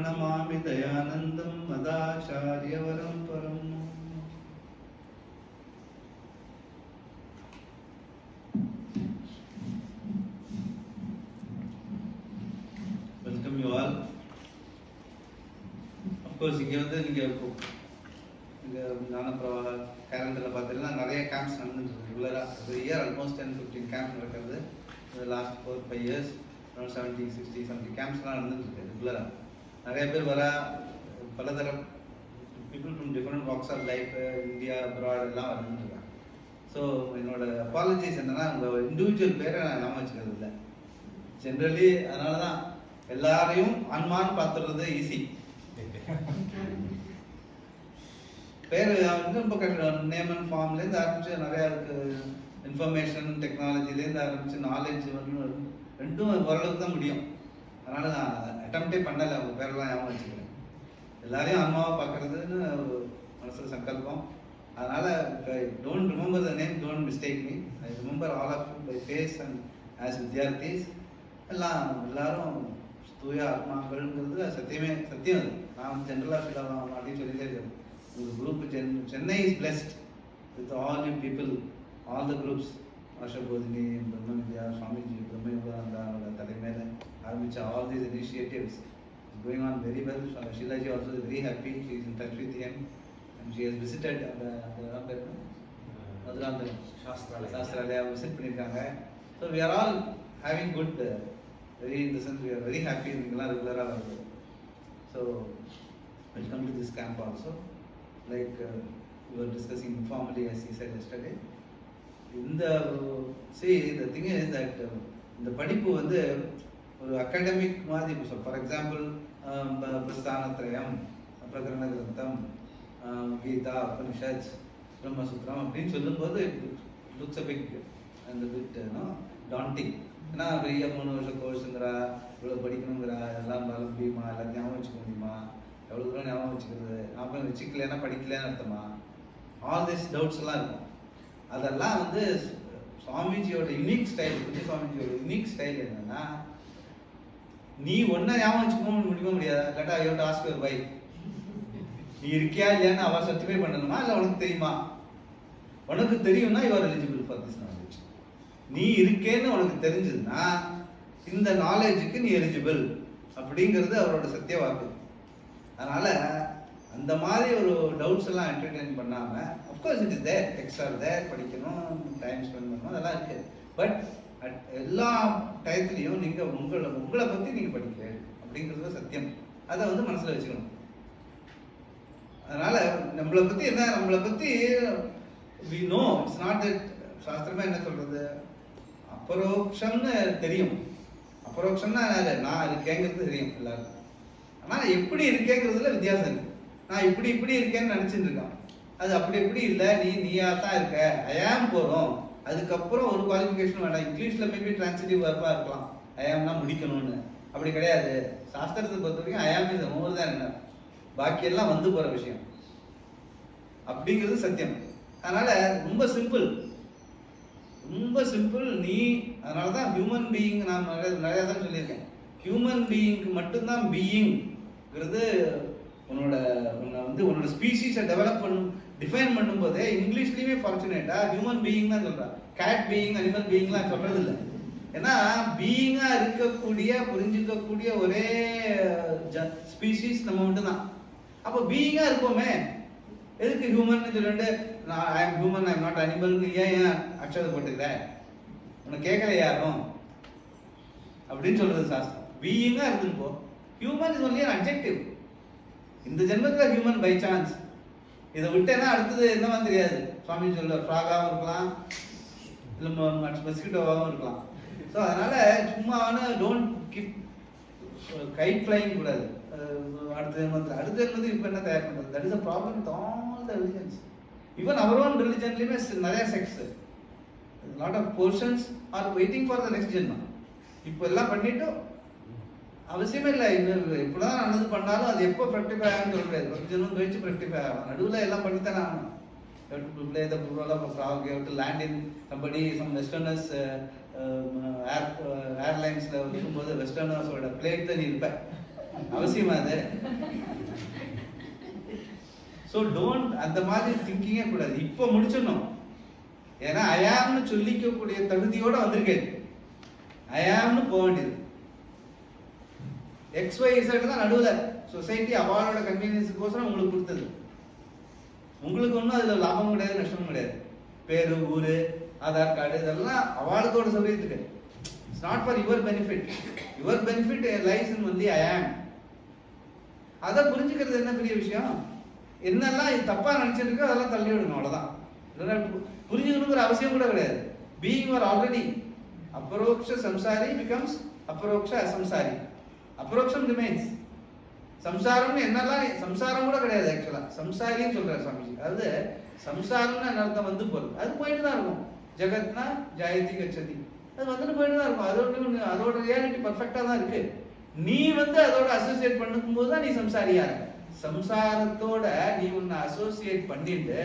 प्रणमामि दयानन्दं मदाचार्यवरं परम्. Welcome you all. Of course, இங்கே வந்து நீங்கள் ஞானப்பிரவாக கேலண்டரில் பார்த்தீங்கன்னா நிறைய கேம்ப்ஸ் நடந்துட்டு ரெகுலராக ஒரு இயர் ஆல்மோஸ்ட் 10-15 கேம்ப்ஸ் நடக்கிறது. லாஸ்ட் 4-5 இயர்ஸ் அரௌண்ட் 70-60 கேம்ப்ஸ்லாம் நடந்துட்டு ரெகுலராக. நிறைய பேர் வர பலதரம் people from different walks of life, India abroad எல்லாம் வந்துருக்காங்க. ஸோ என்னோட அப்பாலஜிஸ் என்னன்னா, உங்கள் இண்டிவிஜுவல் பேரை நான் ஞாபகம் வச்சுக்கிறது இல்லை ஜென்ரலி. அதனால தான் எல்லாரையும் ஆன்மான்னு பார்த்துடுறது ஈஸி. பேர் வந்து ரொம்ப நேம் அண்ட் ஃபார்ம்லேருந்து ஆரம்பிச்சு நிறையா இருக்குது. இன்ஃபர்மேஷன் டெக்னாலஜிலேருந்து ஆரம்பிச்சு நாலேஜ் வந்து ரெண்டும் ஓரளவுக்கு தான் முடியும். அதனால நான் அட்டம்ப்டே பண்ணலை அவங்க பேரெல்லாம் ஞாபகம் வச்சுக்கிறேன். எல்லாரையும் அம்மாவை பார்க்கறதுன்னு மனசில் சங்கல்பம். அதனால don't remember the name, don't mistake me. I remember all of you by face and as வித்யார்த்திஸ். எல்லாரும் தூய ஆத்மாக்கள்ங்கிறது சத்தியமே சத்தியம். அது நான் வந்து ஜென்ரலாக சொல்லலாம் அப்படின்னு சொல்லிட்டே இருக்கேன். ஒரு group Chennai is blessed with all you people, all the groups. ஆஷபோதினி, பிரம்ம வித்யா, சுவாமிஜி, பிரம்ம யோகானந்தாவோட தலைமையில் ஆரம்பித்த all these initiatives going on very well. Sheilaji also is very happy. She is in touch with him and she has visited the Shastralaya visit பண்ணிருக்காங்க. So we are all having good very listen, we are very happy. நீங்களாம் ரெகுலராக வருது. So welcome to this camp also. Like we were discussing informally as he said yesterday. See, the thing is that இந்த படிப்பு வந்து ஒரு academic மாதிரி. For example பிரஸ்தானத்ரயம், பிரகரண கிரந்தம், கீதா, உபனிஷத், பிரம்மசூத்திரம் அப்படின்னு சொல்லும்போது லுக்ஸ் அ பிக் அந்த பிட் டாண்டிங். ஏன்னா பெரிய 3 வருஷம் கோர்ஸுங்கிறா, இவ்வளோ படிக்கணுங்கிறா, எல்லாம் வர முடியுமா, எல்லாத்தையும் ஞாபகம் வச்சுக்க முடியுமா, எவ்வளோ தூரம் ஞாபகம் வச்சுக்கிறது, ஞாபகம் வச்சுக்கலன்னா படிக்கலன்னு அர்த்தமா, ஆல் திஸ் டவுட்ஸ் எல்லாம் இருக்கும். அதெல்லாம் வந்து சுவாமிஜியோட யூனிக் ஸ்டைல், புத்தி சுவாமிஜியோட யூனிக் ஸ்டைல் என்னன்னா, நீ ஒன்றை ஞாபகம் வச்சுக்கணும் முடிக்க முடியாது. இல்லாட்டா ஐயோட ஆஸ்க் யுவர் வைஃப், நீ இருக்கியா இல்லையான்னு அவ சர்டிஃபை பண்ணணுமா, இல்லை உனக்கு தெரியுமா? உனக்கு தெரியும்னா you are eligible for this knowledge. நீ இருக்கேன்னு உனக்கு தெரிஞ்சதுன்னா இந்த நாலேஜுக்கு நீ எலிஜிபிள் அப்படிங்கிறது அவரோட சத்திய வாக்கு. அதனால அந்த மாதிரி ஒரு டவுட்ஸ் எல்லாம் என்டர்டெயின் பண்ணாமல், of course it is there, text or there, படிக்கணும், டைம் ஸ்பெண்ட் பண்ணணும், அதெல்லாம் இருக்கு. பட் எல்லா டயத்துலையும் நீங்கள் உங்களை பற்றி நீங்கள் படிக்கிறேன் அப்படிங்கிறது சத்தியம். அதை வந்து மனசில் வச்சுக்கணும். அதனால நம்மளை பற்றி என்ன, நம்மளை பற்றி we know, it's not that சாஸ்திரமா என்ன சொல்றது, அபரோக்ஷம்னு தெரியும். அபரோக்ஷம்னா நான் இருக்கேங்கிறது தெரியும் எல்லாருக்கும். ஆனால் எப்படி இருக்கேங்கிறதுல வித்தியாசம் இருக்கு. நான் இப்படி இருக்கேன்னு நினச்சிட்டு இருக்கான். அது அப்படி இல்லை, நீயா தான் இருக்க. ஐ ஆம் போதும், அதுக்கப்புறம் ஒரு குவாலிஃபிகேஷன் வேண்டாம். இங்கிலீஷில் மேபி டிரான்சிட்டிவ் வர்பாக இருக்கலாம், ஐ ஆம்னா முடிக்கணும்னு. அப்படி கிடையாது. சாஸ்திரத்தை பொறுத்த வரைக்கும் ஐ ஆம் இஸ் மோர் தேன் என்ன, பாக்கியெல்லாம் வந்து போகிற விஷயம் அப்படிங்கிறது சத்தியம். அதனால ரொம்ப சிம்பிள், ரொம்ப சிம்பிள். நீ அதனால தான் ஹியூமன் பீயிங் நான் நிறையா தான் சொல்லியிருக்கேன். ஹியூமன் பீயிங்க்கு மட்டும்தான் பீயிங்கிறது உன்னோட ஸ்பீஷீஸை டெவலப் டிஃபைன் பண்ணும்போதே இங்கிலீஷ்லேயுமே ஃபார்ச்சுனேட்டா ஹியூமன் பீயிங் தான் சொல்கிறா. கேட் பீயிங், அனிமல் பீயிங்லாம் சொல்கிறது இல்லை. ஏன்னா பீயிங்காக இருக்கக்கூடிய, புரிஞ்சிக்கக்கூடிய ஒரே ஸ்பீஷீஸ் நம்ம மட்டும்தான். அப்போ பீயிங்காக இருப்போமே, எதுக்கு ஹியூமன் சொல்லிட்டு நான் I am human, I am not அனிமல்னு ஏன் அக்ஷரம் போட்டுக்கிறேன்? உனக்கு கேட்கல யாரும் அப்படின்னு சொல்றது சாஸ்திரம். பீயிங்காக இருந்துப்போ. Human is only an adjective. இந்த ஜென்மத்தில் ஹியூமன் பை சான்ஸ். இதை விட்டேன்னா அடுத்தது என்னவா தெரியாது. சுவாமி சொல்ல ஃப்ராகாகவும் இருக்கலாம், இல்லை மஸ்கிட்டோவாகவும் இருக்கலாம். ஸோ அதனால சும்மாவான டோன்ட் கீப் கைட் ஃப்ளைங் கூடாது. அடுத்த ஜென்மத்தில் இப்போ என்ன தயார் பண்ணுறது? That is a problem with all the religions. Even our own ரிலிஜன்லேயுமே நிறைய sects, lot of portions are waiting for the next ஜென்மம். இப்போ எல்லாம் பண்ணிட்டு அவசியமே இல்லை. இப்படிதான் நல்லது பண்ணாலும் அது எப்போ ப்ராக்டிஃபை ஆகும்னு சொல்ல முடியாது. 10 ஜென்மம் கழிச்சு ப்ராக்டிஃபை ஆகும். நடுவில் எல்லாம் பண்ணித்தானே ஆகணும். play the role of a frog. You have to land in somebody, some westerners airlines இருக்கும்போது வெஸ்டர்னர்ஸோட பிளேட் தான் நீ இருப்ப. அவசியமா அது? ஸோ டோன்ட் அந்த மாதிரி திங்கிங்கே கூடாது. இப்போ முடிச்சிடணும். ஏன்னா ஐயாம்னு சொல்லிக்கக்கூடிய தகுதியோட வந்திருக்கேன். ஐயாம்னு போக வேண்டியது. XYZ தான் நடுவில் சொசைட்டி அவளோட கன்வீனியன்ஸுக்கோசரம் உங்களுக்கு கொடுத்தது. உங்களுக்கு ஒன்றும் அதில் லாபமும் கிடையாது, நஷ்டமும் கிடையாது. பேரு, ஊரு, ஆதார் கார்டு இதெல்லாம் அவளுக்கோட சௌகரியத்துக்கு. It's not for your benefit. Your benefit lies in only I am. அதை புரிஞ்சுக்கிறது என்ன பெரிய விஷயம்? என்னெல்லாம் இது தப்பா நினைச்சிட்டு இருக்கோ அதெல்லாம் தள்ளி விடணும், அவ்வளவுதான். புரிஞ்சுக்கணுங்கிற அவசியம் கூட கிடையாது. Being you are already. அபரோக்ஷ சம்சாரி பிகம்ஸ் அபரோக்ஷ அசம்சாரி. அபரோக்ஷம் ரிமைன்ஸ். சம்சாரம்னு என்னெல்லாம் சம்சாரம் கூட கிடையாது. ஆக்சுவலா சம்சாரின்னு சொல்றாரு சுவாமிஜி. அதாவது சம்சாரம்னு அர்த்தம் வந்து போறது, அது போயிட்டு தான் இருக்கும். ஜெகத்னா ஜாயதி கச்சதி, அது வந்துட்டு போயிட்டு தான் இருக்கும். அதோட ரியாலிட்டி பர்ஃபெக்டா தான் இருக்கு. நீ வந்து அதோட அசோசியேட் பண்ணும் போது தான் நீ சம்சாரியா இருக்க. சம்சாரத்தோட நீ உன்னை அசோசியேட் பண்ணிட்டு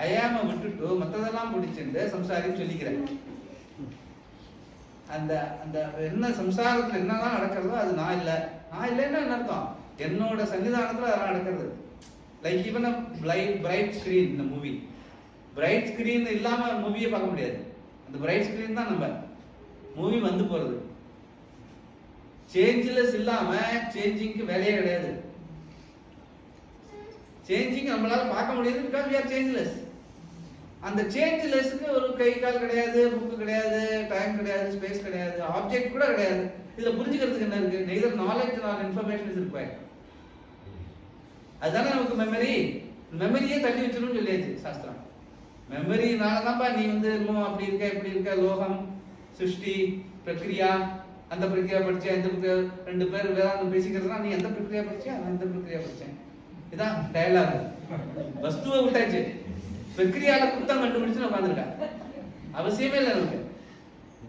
ஐயாம விட்டுட்டு மற்றதெல்லாம் பிடிச்சிட்டு சம்சாரின்னு சொல்லிக்கிற. அந்த அந்த என்ன சம்சாரத்துல என்னதான் நடக்கிறதோ அது நான் இல்லை. நான் இல்லைன்னா என்ன அர்த்தம்? என்னோட சன்னிதானத்துல அதெல்லாம் நடக்கிறது. Like even bright screen. இந்த மூவி பிரைட் ஸ்கிரீன் இல்லாம மூவியை பார்க்க முடியாது. அந்த பிரைட் ஸ்கிரீன் தான் நம்ம மூவி வந்து போறது. சேஞ்ச்லெஸ் இல்லாம சேஞ்சிங்க்கு வேலையே கிடையாது. சேஞ்சிங் நம்மளால பார்க்க முடியாது because we are changeless. அந்த சேஞ்ச்லெஸ்க்கு ஒரு கை கால் கிடையாது, புக்கு கிடையாது, டைம் கிடையாது, ஸ்பேஸ் கிடையாது, ஆப்ஜெக்ட் கூட கிடையாது. இதுல புரிஞ்சுக்கிறதுக்கு என்ன இருக்கு? neither knowledge nor information is required. அதுதானே நமக்கு மெமரி. மெமரியே தள்ளி வச்சிடணும்னு சொல்லியாச்சு சாஸ்திரம். மெமரினால தான்ப்பா நீ வந்து இன்னும் அப்படி இருக்க இப்படி இருக்க. லோகம், சிருஷ்டி, பிரக்ரியா, அந்த பிரக்ரியா படிச்சேன், இந்த பிரக்ரியா. ரெண்டு பேர் வேதாந்தம் பேசிக்கிறதுனா நீ எந்த பிரக்ரியா படிச்சேன், நான் எந்த பிரக்ரியா படிச்சேன். இதான் டயலாக். வஸ்துவை விட்டாச்சு, பிரக்ரியால குத்தம் கண்டுபிடிச்சு உட்காந்துருக்கா. அவசியமே இல்லை நமக்கு.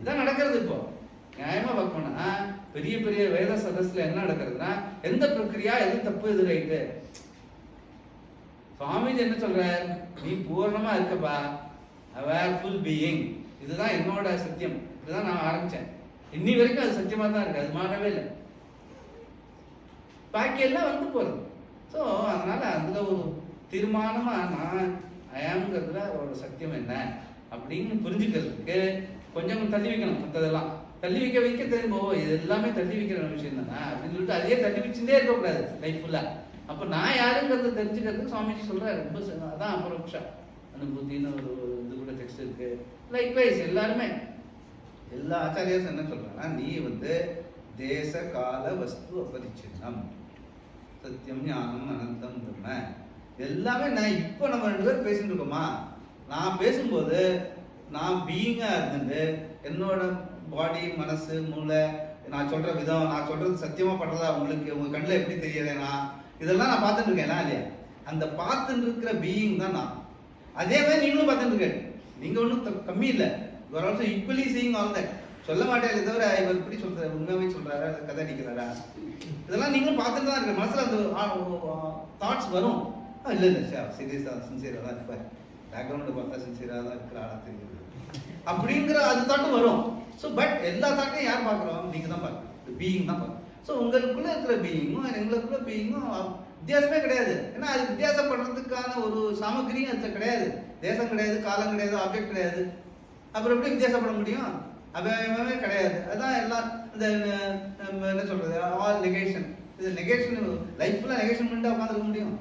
இதான் நடக்கிறது. இப்போ நியாயமா பார்க்கணும்னா பெரிய பெரிய வேத சதஸ்ல என்ன நடக்கிறதுனா எந்த பிரக்ரியா, எது தப்பு, எது ரைட்டு. சுவாமிஜி என்ன சொல்ற? நீ பூர்ணமா இருக்கப்பா, அவேர்ஃபுல் பீயிங். இதுதான் என்னோட சத்தியம். இதுதான் நான் ஆரம்பிச்சேன். இன்னி வரைக்கும் அது சத்தியமா தான் இருக்கு, அது மாறவே இல்லை. பாக்கி எல்லாம் வந்து போறது. ஸோ அதனால அதுல ஒரு தீர்மானமா நான் ஐயாம்ங்கிறதுல ஒரு சத்தியம் என்ன அப்படின்னு புரிஞ்சுக்கிறதுக்கு கொஞ்சம் தள்ளி வைக்கணும். மற்றதெல்லாம் தள்ளி வைக்க தெரியும். இது எல்லாமே தள்ளி வைக்கிற விஷயம் தானே அப்படின்னு சொல்லிட்டு அதையே தள்ளி வச்சுட்டே இருக்கக்கூடாது லைஃப் ஃபுல்லா. அப்போ நான் யாருங்கிறத தெரிஞ்சுக்கிறதுக்கு சுவாமிஜி சொல்றாரு. ரொம்ப அதான் அபரோக்ஷ அனுபூத்தின்னு ஒரு இது கூட டெக்ஸ்ட் இருக்கு. லைக் வைஸ் எல்லாருமே எல்லா ஆச்சாரியாஸ் என்ன சொல்றாங்கன்னா, நீ வந்து தேச கால வஸ்து அபரிச்சின்னம், சத்தியம் ஞானம் அனந்தம் பிரம்ம, எல்லாமே நான் இப்போ நம்ம ரெண்டு பேரும் பேசிட்டு இருக்கோமா. நான் பேசும்போது நான் பீயிங்கா இருந்துட்டு என்னோட பாடி, மனசு, மூளை, நான் சொல்ற விதம், நான் சொல்றது சத்தியமா பண்றதா உங்களுக்கு உங்க கண்ணில் எப்படி தெரியறேன்னா இதெல்லாம் நான் பார்த்துட்டு இருக்கேன் இல்லையா? அந்த பார்த்துட்டு இருக்கிற பீயிங் தான் நான். அதே மாதிரி நீங்களும் பார்த்துட்டு இருக்க. நீங்க ஒன்றும் கம்மி இல்லை. You are also equally seeing all that. சொல்ல மாட்டேன் தவிர இவர் இப்படி சொல்றாரு, உண்மையாவே சொல்றாரு, கதை அடிக்கிறாரா, இதெல்லாம் நீங்களும் பார்த்துட்டு தான் இருக்க. மனசுல அந்த தாட்ஸ் வரும். இல்லை இல்லை சீரியஸா சின்சியரா தான் இருப்பார், பேக்ரவுண்டை பார்த்தா சின்சியரா தான் இருக்கிற ஆளா தெரியுது அப்படிங்கிற அது தாட்டும் வரும். ஸோ பட் எல்லா தாட்டையும் யார் பார்க்குறோம்? நீங்க தான் பார்க்குறோம், பீயிங் தான் பார்க்குறோம். ஸோ உங்களுக்குள்ள இருக்கிற பீயிங்கும் எங்களுக்குள்ள பீயிங்கும் வித்தியாசமே கிடையாது. ஏன்னா அது வித்தியாசம் பண்றதுக்கான ஒரு சாமகிரியும் அது கிடையாது. தேசம் கிடையாது, காலம் கிடையாது, ஆப்ஜெக்ட் கிடையாது. அப்புறம் எப்படி வித்தியாசப்பட முடியும்? அபயமே கிடையாது. அதுதான் எல்லாம் இந்த என்ன சொல்றது, ஆல் நெகேஷன். இது நெகேஷன் லைஃப்ல நெகேஷன் பண்ணிட்டு உட்காந்துருக்க முடியும்?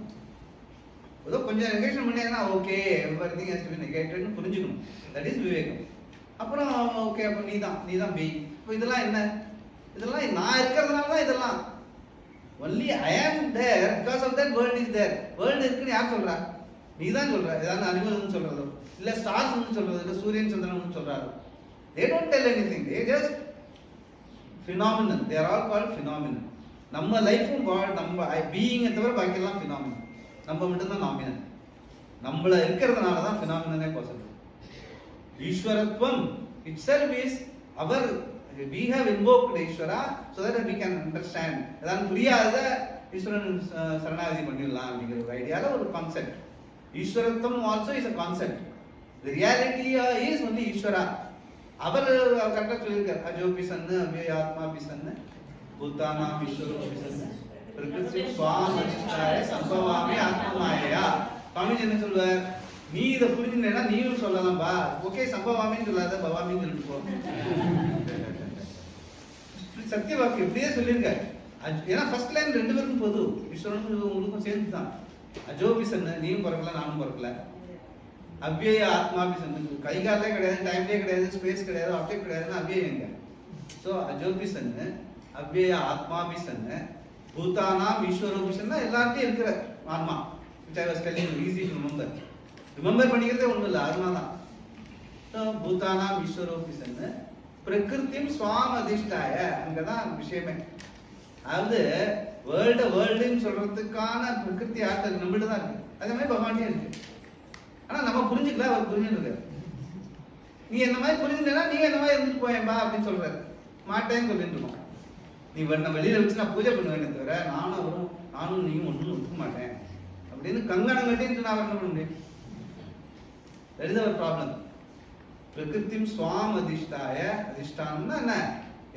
ஏதோ கொஞ்சம் நெகேஷன் பண்ணியாங்கன்னா okay everything has to be நெகேட்டட்னு புரிஞ்சுக்கணும். தட் இஸ் விவேகம். அப்புறம் ஓகே அப்போ நீ தான் பீ. இப்போ இதெல்லாம் என்ன? இதெல்லாம் நான் இருக்கிறதுனால தான். இதெல்லாம் only I am there because of that world is there. World இருக்குன்னு யார் சொல்றா? நீ தான் சொல்ற. ஏதாவது அனிமல்னு சொல்றதோ இல்லை ஸ்டார்ஸ்னு சொல்றதோ இல்லை சூரியன் சந்திரன் சொல்றாரு. They don't tell anything. They just phenomenon. They are all called phenomenon. நம்ம லைஃபும் நம்ம பீயிங்கை தவிர பாக்கியெல்லாம் phenomenon. நம்ம மட்டும்தான் நாமினல். நம்மள இருக்கிறதுனால தான் phenomenon பாசிபிள். ஈஸ்வரத்துவம் itself is our, we have invoked Ishvara so that we can understand. அதான் புரியாத ஈஸ்வரன் சரணாகதி பண்ணிடலாம் அப்படிங்கிற ஒரு ஐடியால ஒரு கான்செப்ட். ஈஸ்வரத்துவம் also is a concept. The reality is only Ishvara. அவர் கரெக்டாக சொல்லியிருக்கார், அஜோபி சன்னு அவ்யயாத்மா பிசன்னு பூத்தானா ஈஸ்வரோ பிசன்னு பிரகிருதிம் ஸ்வாம் அதிஷ்டாய சம்பவாமி ஆத்மமாயையா. சுவாமிஜி என்ன சொல்வார், நீ இதை புரிஞ்சுனா நீயும் சொல்லலாம்பா, ஓகே சம்பவாமின்னு சொல்லாத பவாமின்னு சொல்லிட்டு போ. சத்திய வாக்கு இப்படியே சொல்லியிருக்காரு. ஏன்னா ஃபர்ஸ்ட் லைன் ரெண்டு பேருக்கும் பொது, ஈஸ்வரனுக்கும் உங்களுக்கும் சேர்ந்து தான். அஜோபிசன், நீயும் பிறக்கல நானும் பிறக்கல. அவ்விய ஆத்மாபிசன், கை காலே கிடையாது, டைம்லேயே கிடையாது, ஸ்பேஸ் கிடையாது, ஆப்ஜெக்ட் கிடையாதுன்னா அவ்வியங்க. ஸோ அஜோபிசன், அவ்விய ஆத்மாபிசன், பூதானாம் ஈஸ்வரோபிசன்னா எல்லார்ட்டையும் இருக்கிற ஆத்மா. which I was telling you, easy to remember. Remember பண்ணிக்கிறதே ஒன்றும் இல்லை, அதனால தான். ஸோ பூதானாம் ஈஸ்வரோபிசன் பிரகிருத்திம் ஸ்வாம் அதிஷ்டாய, அங்கதான் விஷயமே. அதாவது வேர்ல்டுன்னு சொல்றதுக்கான பிரகிருதி ஆற்றல் நம்மள்ட்ட தான் இருக்கு, அதே மாதிரி பகவான்டே இருக்கு. ஆனா நம்ம புரிஞ்சுக்கல, அவர் புரிஞ்சுருக்காரு. நீ என்ன மாதிரி புரிஞ்சுட்டா நீ என்ன மாதிரி இருந்துட்டு போயேன்பா அப்படின்னு சொல்றாரு. மாட்டேன்னு சொல்லிட்டு இருக்கோம். நீ நான் வெளியில வச்சு நான் பூஜை பண்ணுவேன் தவிர நானும் நீயும் ஒன்றும் இருக்க மாட்டேன் அப்படின்னு கங்கணம் கட்டின்னு நான் என்ன பண்ண முடியும்? That is our problem. பிரகிருத்திம் ஸ்வாம் அதிஷ்டாய, அதிஷ்டானம்னா என்ன?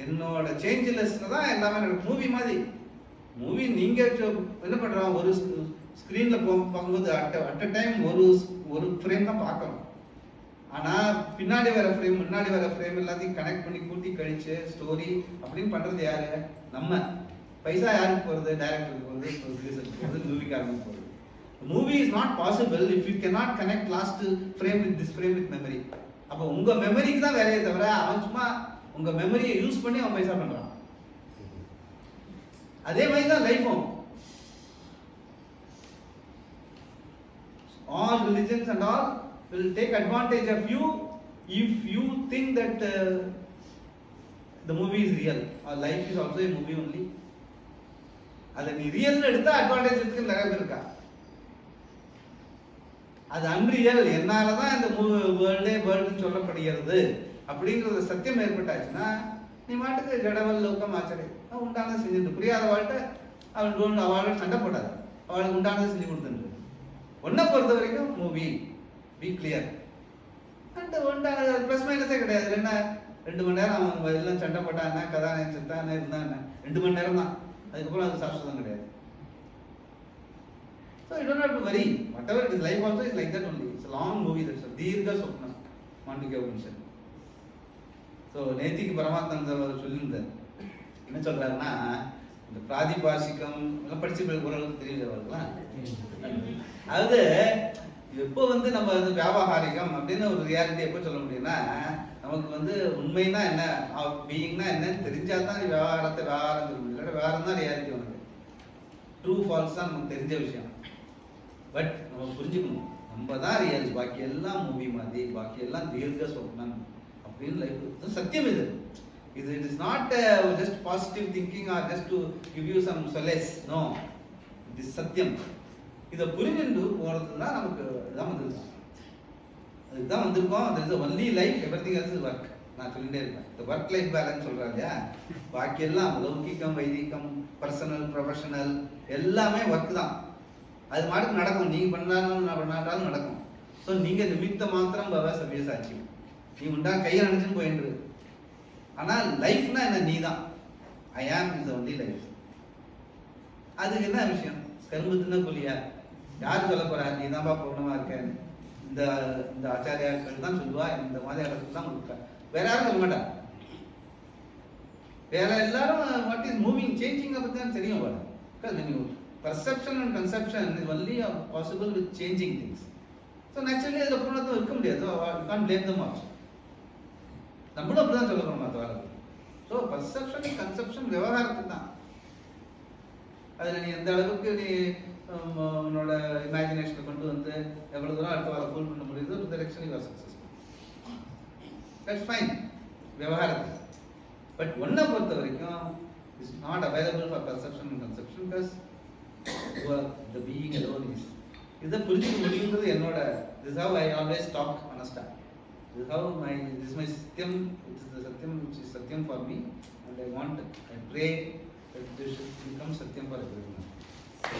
என்னோட சேஞ்சலெஸ்ல தான் எல்லாமே நடக்கும். மூவி மாதிரி. மூவி நீங்க என்ன பண்றோம், ஒரு ஸ்கிரீன்ல பார்க்கும்போது அட் அ டைம் ஒரு ஃப்ரேம் தான் பார்க்கறோம். ஆனா பின்னாடி வர ஃப்ரேம் முன்னாடி வர ஃப்ரேம் எல்லாத்தையும் கனெக்ட் பண்ணி கூட்டி கழிச்சு ஸ்டோரி அப்படின்னு பண்றது யாரு? நம்ம. பைசா யாருக்கு போறது? டைரக்டருக்கு போறது, ப்ரொடியூசருக்கு போறது, மூவிக்காரனுக்கு போறது. Movie is not possible if you can not connect last frame with this frame with memory. அப்போ உங்க மெமரிக்கு தான் வேலையே தவிர அவன் சும்மா உங்க மெமரியை யூஸ் பண்ணி அவன் பைசா பண்றான். அதே மாதிரி தான் லைஃபும். All religions and all will take advantage of you if you think that the movie is real. Our life is also a movie only. அதை நீ ரியல் எடுத்தா அட்வான்டேஜ் இருக்கு, நிறைய பேர் இருக்கா. அது அன்ரியல், என்னாலதான் இந்த வேர்ல்டுன்னு சொல்லப்படுகிறது அப்படிங்கிறது சத்தியம் ஏற்பட்டாச்சுன்னா நீ மாட்டுக்கு ஜடவல் லோக்கம் ஆச்சரியம் உண்டானதை செஞ்சுட்டு, புரியாத வாழ்க்கை அவளோட சண்டை போடாது, அவளுக்கு உண்டானதை செஞ்சு கொடுத்துட்டு. ஒன்றை பொறுத்த வரைக்கும் மூவி பி கிளியர் அண்ட் உண்டான ப்ளஸ் மைனஸே கிடையாது. என்ன 2 மணி நேரம் அவன் எல்லாம் சண்டை போட்டான், கதாநாயகன் செத்தான் இருந்தான், 2 மணி நேரம் தான். அதுக்கப்புறம் அது சாஸ்திரம் கிடையாது. So you don't have to worry. Whatever it is, life also is like that only. It's a long movie. That's a Dirgha Swapna. Mandukya Upanishad. So நேத்திக்கு பரமாத்மா சொல்லியிருந்தார். என்ன சொல்றாருன்னா, இந்த பிராதிபாசிகம் எல்லாம் படிச்சு ஓரளவுக்கு தெரியல. அதாவது எப்போ நம்ம வியாபாரிகம் அப்படின்னு ஒரு ரியாலிட்டி எப்போ சொல்ல முடியும்னா, நமக்கு உண்மைன்னா என்ன, பீயிங்னா என்னன்னு தெரிஞ்சாதான் விவகாரம் சொல்ல முடியும். இல்லை விவகாரம் தான் ரியாலிட்டி. உனக்கு ட்ரூ ஃபால்ஸ் தான் நமக்கு தெரிஞ்ச விஷயம். பட் நம்ம புரிஞ்சுக்கணும், நம்ம தான் ரியல், பாக்கி எல்லாம் மூவி மாதிரி, பாக்கி எல்லாம் தீர்க்க சொப்னம் அப்படின்னு லைஃப் சத்தியம். இது it is not just positive thinking or just to give you some solace. No, it is சத்தியம். இதை புரிஞ்சுட்டு போறது தான் நமக்கு தான் வந்திருக்கோம். அதுதான் வந்திருக்கோம். அது is only life, everything else is work. நான் சொல்லிட்டே இருக்கேன், இந்த ஒர்க் லைஃப் பேலன்ஸ் சொல்றாங்க இல்லையா, பாக்கி எல்லாம் லௌகிக்கம் வைதிகம் பர்சனல் ப்ரொஃபஷனல் எல்லாமே ஒர்க் தான். அது மாட்டுக்கு நடக்கும், நீங்க பண்ணாலும் நடக்கும். ஸோ நீங்க நிமித்த மாத்திரம் பவ சபியசாட்சி, நீ உண்டா கையை நினைச்சுன்னு போயின்று. ஆனால் லைஃப்னா என்ன, நீ தான். ஐ ஆம் இஸ் ஒன்லி லைஃப். அதுக்கு என்ன விஷயம், கரும்பு தின்ன புலியா யார் சொல்ல போறா, நீ தான்ப்பா பூர்ணமா இருக்க. இந்த ஆச்சாரியாக்கள் தான் சொல்லுவா, இந்த மாதிரி இடத்துல தான் இருக்கா, வேற யாரும் சொல்ல மாட்டா. வேற எல்லாரும் வாட் இஸ் மூவிங் சேஞ்சிங் பத்தி தான் தெரியும். Perception and conception is only possible with changing things. So naturally அது பூர்ணத்துவம் இருக்க முடியாது. So you can't blame them also. நம்மளும் அப்படிதான் சொல்ல போறோம் மற்றவர்கள். ஸோ பர்செப்ஷன் கன்செப்ஷன் விவகாரத்துக்கு தான். அதில் நீ எந்த அளவுக்கு நீ உன்னோட இமேஜினேஷனை கொண்டு எவ்வளவு தூரம் அடுத்த வாரம் ஃபுல் பண்ண முடியுதோ the direction you are successful. That's fine விவகாரத்துக்கு. பட் ஒன்றை பொறுத்த வரைக்கும் is not available for perception and conception because the being alone is. இதை புரிஞ்சுக்க முடியுங்கிறது என்னோட, this is how I always talk honestly. This is how this is my satyam. It is the satyam which is satyam for me, and I pray that this should become satyam for everyone. So,